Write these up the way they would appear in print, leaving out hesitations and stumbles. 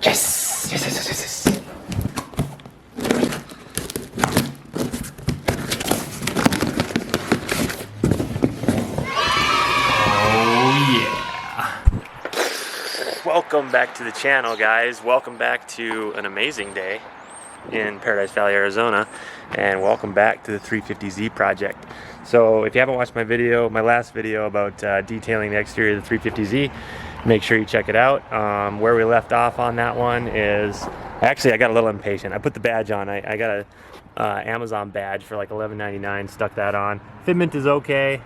Yes! Yes, yes, yes, yes, yes. Welcome back to the channel, guys. Welcome back to an amazing day in Paradise Valley, Arizona, and welcome back to the 350Z project. So if you haven't watched my last video about detailing the exterior of the 350Z, make sure you check it out. Where we left off on that one is, actually I got a little impatient. I put the badge on. I got a Amazon badge for like $11.99, stuck that on. Fitment is okay.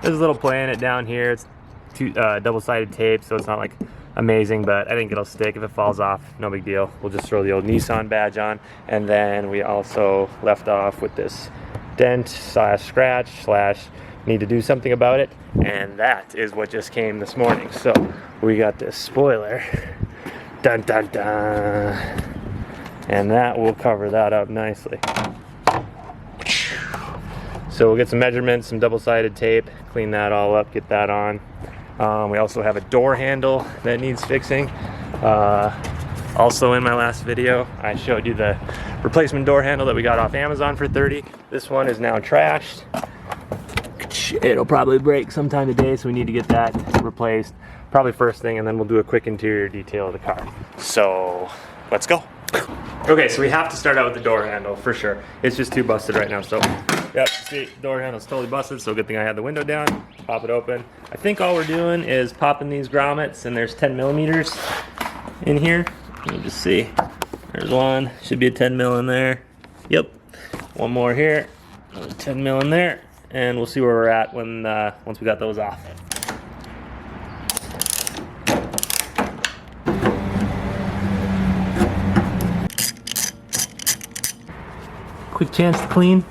There's a little play in it down here. It's double-sided tape, so it's not like amazing, but I think it'll stick. If it falls off, no big deal. We'll just throw the old Nissan badge on. And then we also left off with this dent slash scratch slash need to do something about it, and that is what just came this morning. So we got this spoiler, dun dun dun, and that will cover that up nicely. So we'll get some measurements, some double-sided tape, clean that all up, get that on. We also have a door handle that needs fixing. Also in my last video, I showed you the replacement door handle that we got off Amazon for $30. This one is now trashed. It'll probably break sometime today, so we need to get that replaced. Probably first thing, and then we'll do a quick interior detail of the car. So, let's go. Okay, so we have to start out with the door handle, for sure. It's just too busted right now, so. Yep, see, door handle's totally busted, so good thing I had the window down. Pop it open. I think all we're doing is popping these grommets, and there's 10 millimeters in here. Let me just see. There's one, should be a 10 mil in there. Yep, one more here, another 10 mil in there, and we'll see where we're at when once we got those off. Quick chance to clean.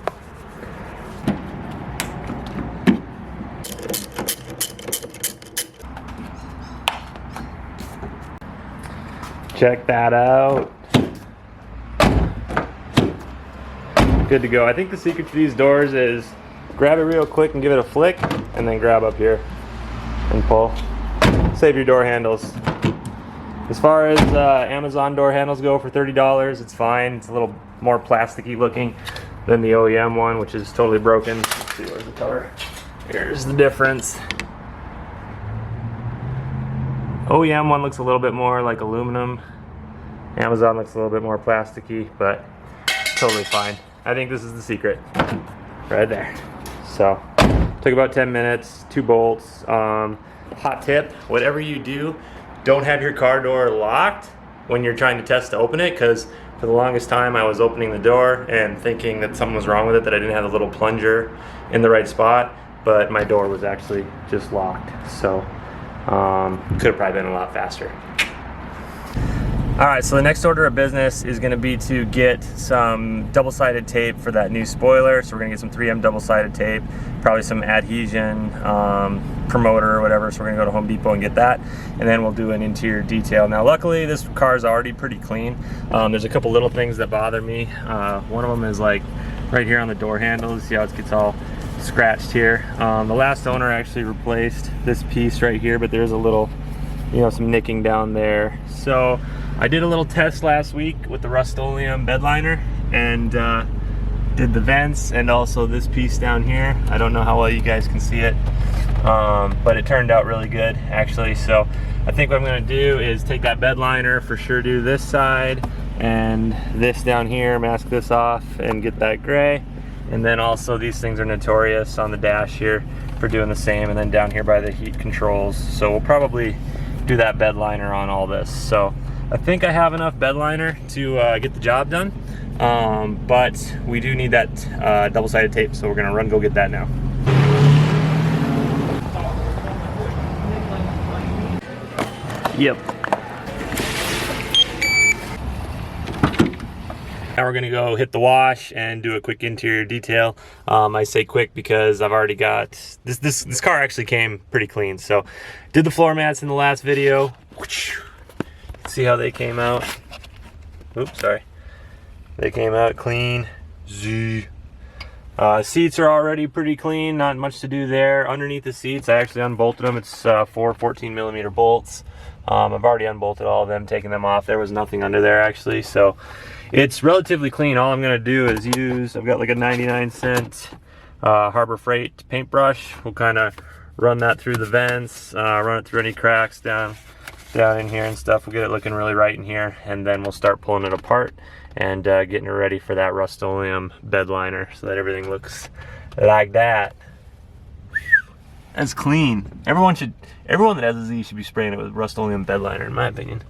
Check that out. Good to go. I think the secret to these doors is grab it real quick and give it a flick, and then grab up here and pull. Save your door handles. As far as Amazon door handles go, for $30, it's fine. It's a little more plasticky looking than the OEM one, which is totally broken. Let's see, where's the cover? Here's the difference. OEM one looks a little bit more like aluminum. Amazon looks a little bit more plasticky, but totally fine. I think this is the secret right there. So, took about 10 minutes, 2 bolts. Hot tip, whatever you do, don't have your car door locked when you're trying to test to open it, because for the longest time I was opening the door and thinking that something was wrong with it, that I didn't have the little plunger in the right spot, but my door was actually just locked. So, could have probably been a lot faster. Alright, so the next order of business is going to be to get some double-sided tape for that new spoiler. So we're going to get some 3M double-sided tape, probably some adhesion, promoter or whatever. So we're going to go to Home Depot and get that, and then we'll do an interior detail. Now luckily this car is already pretty clean. There's a couple little things that bother me. One of them is like right here on the door handle. See how it gets all scratched here. The last owner actually replaced this piece right here, but there's a little, you know, some nicking down there. So I did a little test last week with the Rustoleum bed liner, and did the vents and also this piece down here. I don't know how well you guys can see it, but it turned out really good actually. So I think what I'm going to do is take that bed liner, for sure do this side and this down here, mask this off and get that gray. And then also these things are notorious on the dash here for doing the same, and then down here by the heat controls. So we'll probably do that bed liner on all this. So I think I have enough bed liner to get the job done, but we do need that double-sided tape, so we're gonna run go get that now. Yep. Now we're gonna go hit the wash and do a quick interior detail. I say quick because I've already got this car actually came pretty clean. So did the floor mats in the last video. See how they came out. Oops, sorry. They came out clean. Seats are already pretty clean, not much to do there. Underneath the seats, I actually unbolted them. It's 4 14mm bolts. I've already unbolted all of them, taken them off. There was nothing under there actually, so it's relatively clean. All I'm gonna do is I've got like a 99-cent Harbor Freight paintbrush. We'll kind of run that through the vents, run it through any cracks down in here and stuff. We'll get it looking really right in here, and then we'll start pulling it apart and getting it ready for that Rustoleum bed liner so that everything looks like that. That's clean. Everyone that has a Z should be spraying it with Rustoleum bed liner, in my opinion.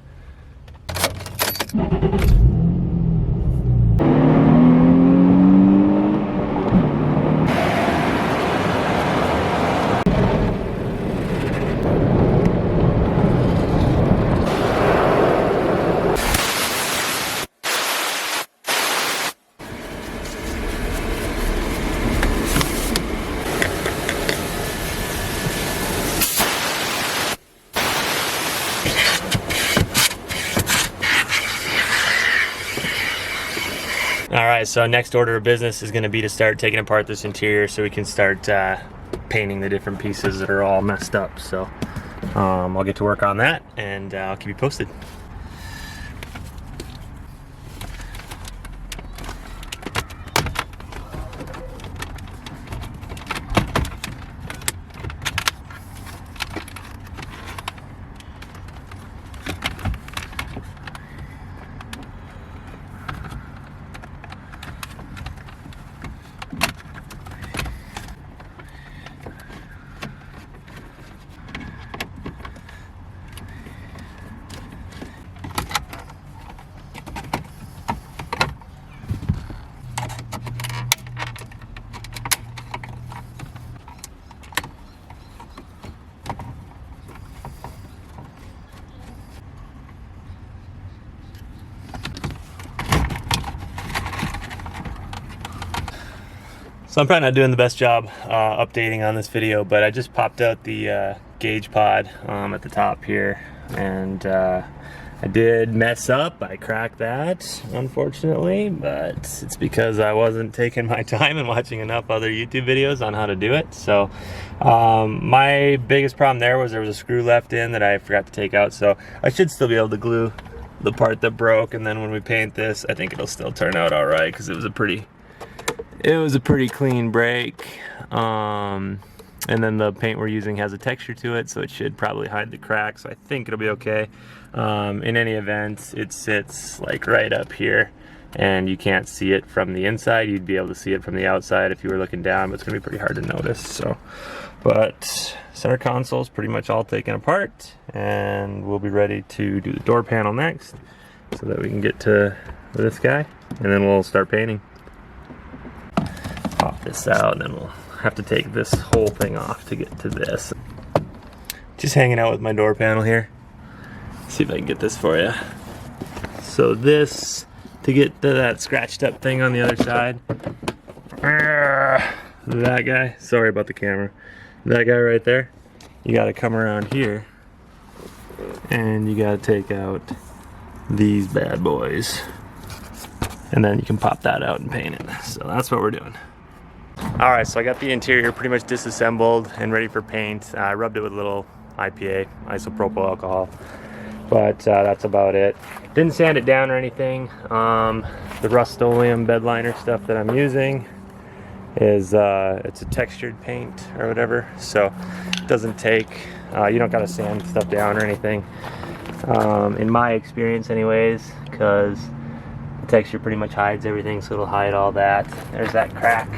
All right, so next order of business is going to be to start taking apart this interior so we can start painting the different pieces that are all messed up. So I'll get to work on that, and I'll keep you posted. So I'm probably not doing the best job updating on this video, but I just popped out the gauge pod at the top here, and I did mess up. I cracked that, unfortunately, but it's because I wasn't taking my time and watching enough other YouTube videos on how to do it. So my biggest problem there was a screw left in that I forgot to take out, so I should still be able to glue the part that broke, and then when we paint this, I think it'll still turn out all right, because it was a pretty clean break. And then the paint we're using has a texture to it, so it should probably hide the cracks, so I think it'll be okay. In any event, it sits like right up here, and you can't see it from the inside. You'd be able to see it from the outside if you were looking down, but it's gonna be pretty hard to notice. So, but center console is pretty much all taken apart, and we'll be ready to do the door panel next, so that we can get to this guy, and then we'll start painting. Pop this out, and then we'll have to take this whole thing off to get to this. Just hanging out with my door panel here. See if I can get this for you. So this, to get to that scratched up thing on the other side, that guy, sorry about the camera, that guy right there, you gotta come around here and you gotta take out these bad boys, and then you can pop that out and paint it. So that's what we're doing. All right, so I got the interior pretty much disassembled and ready for paint. I rubbed it with a little IPA, isopropyl alcohol, but that's about it. Didn't sand it down or anything. The Rustoleum bed liner stuff that I'm using is it's a textured paint or whatever, so it doesn't take, you don't gotta sand stuff down or anything, in my experience anyways, because the texture pretty much hides everything, so it'll hide all that. There's that crack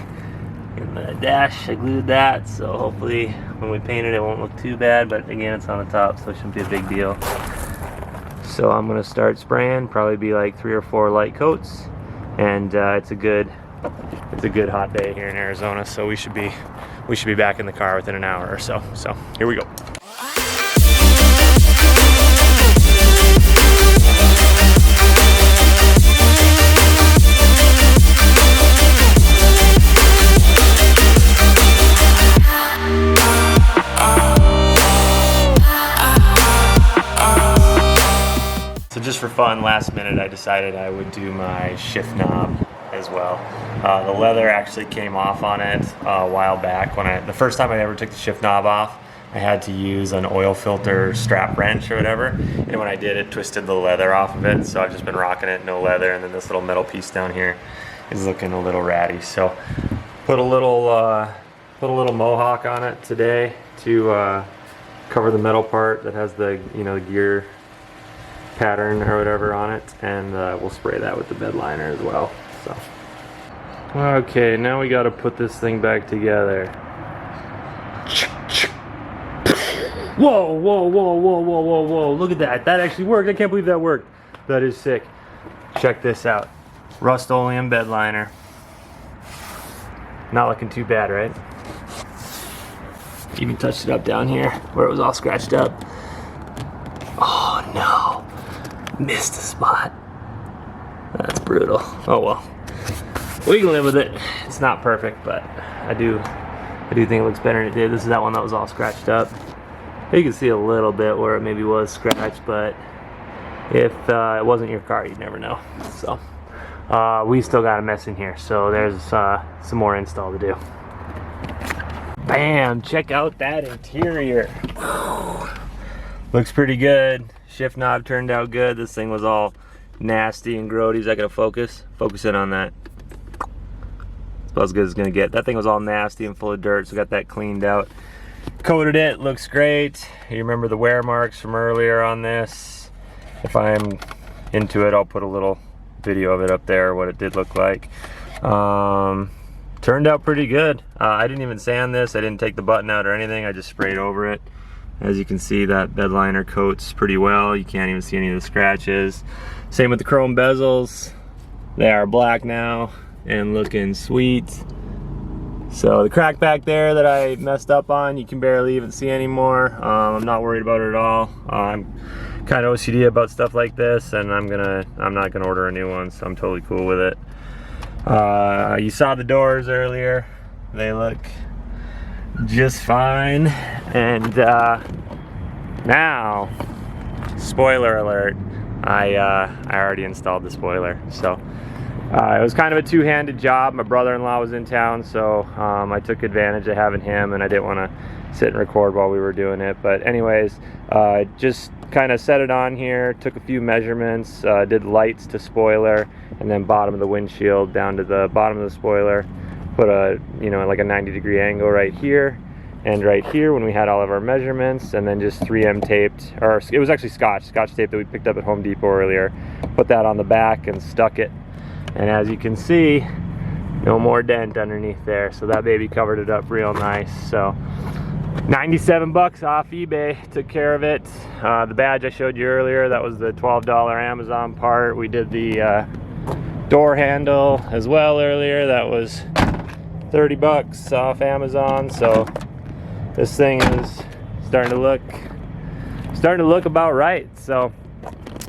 in the dash. I glued that, so hopefully when we paint it, it won't look too bad, but again, it's on the top, so it shouldn't be a big deal. So I'm gonna start spraying, probably be like 3 or 4 light coats, and it's a good hot day here in Arizona, so we should be back in the car within an hour or so. So here we go. Just for fun, last minute I decided I would do my shift knob as well. The leather actually came off on it a while back. The first time I ever took the shift knob off, I had to use an oil filter strap wrench or whatever, and when I did, it twisted the leather off of it, so I've just been rocking it, no leather, and then this little metal piece down here is looking a little ratty. So put a little mohawk on it today to cover the metal part that has the gear pattern or whatever on it, and we'll spray that with the bed liner as well. So okay, now we got to put this thing back together. Whoa, whoa, whoa, whoa, whoa, whoa, whoa, look at that. That actually worked. I can't believe that worked. That is sick. Check this out. Rustoleum bed liner. Not looking too bad, right? Even touched it up down here where it was all scratched up. Oh no, missed a spot. That's brutal. Oh well, we can live with it. It's not perfect, but I do think it looks better than it did. This is that one that was all scratched up. You can see a little bit where it maybe was scratched, but if it wasn't your car, you'd never know. So we still got a mess in here, so there's some more install to do. Bam! Check out that interior. Looks pretty good. Shift knob turned out good. This thing was all nasty and grody. Is that gonna focus? Focus in on that. It's about as good as it's gonna get. That thing was all nasty and full of dirt, so got that cleaned out. Coated it, looks great. You remember the wear marks from earlier on this. If I'm into it, I'll put a little video of it up there, what it did look like. Turned out pretty good. I didn't even sand this. I didn't take the button out or anything. I just sprayed over it. As you can see, that bed liner coats pretty well. You can't even see any of the scratches. Same with the chrome bezels. They are black now and looking sweet. So the crack back there that I messed up on, you can barely even see anymore. I'm not worried about it at all. I'm kind of OCD about stuff like this, and I'm not gonna order a new one, so I'm totally cool with it. You saw the doors earlier. They look just fine. And now, spoiler alert, I already installed the spoiler. So it was kind of a two-handed job. My brother-in-law was in town, so I took advantage of having him, and I didn't want to sit and record while we were doing it. But anyways, just kind of set it on here, took a few measurements, did lights to spoiler, and then bottom of the windshield down to the bottom of the spoiler. Put a, like a 90-degree angle right here and right here when we had all of our measurements, and then just 3M taped, or it was actually scotch tape that we picked up at Home Depot earlier. Put that on the back and stuck it. And as you can see, no more dent underneath there. So that baby covered it up real nice. So 97 bucks off eBay, took care of it. The badge I showed you earlier, that was the $12 Amazon part. We did the door handle as well earlier. That was 30 bucks off Amazon. So this thing is starting to look about right. So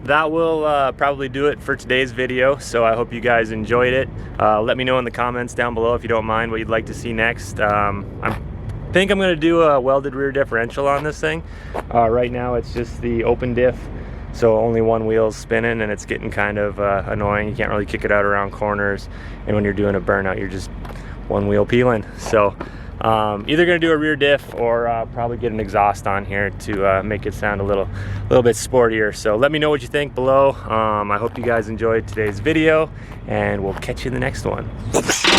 that will probably do it for today's video. So I hope you guys enjoyed it. Let me know in the comments down below if you don't mind what you'd like to see next. I think I'm going to do a welded rear differential on this thing. Right now it's just the open diff, so only one wheel's spinning, and it's getting kind of annoying. You can't really kick it out around corners, and when you're doing a burnout, you're just one wheel peeling. So either going to do a rear diff or probably get an exhaust on here to make it sound a little bit sportier. So let me know what you think below. I hope you guys enjoyed today's video, and we'll catch you in the next one. Listen.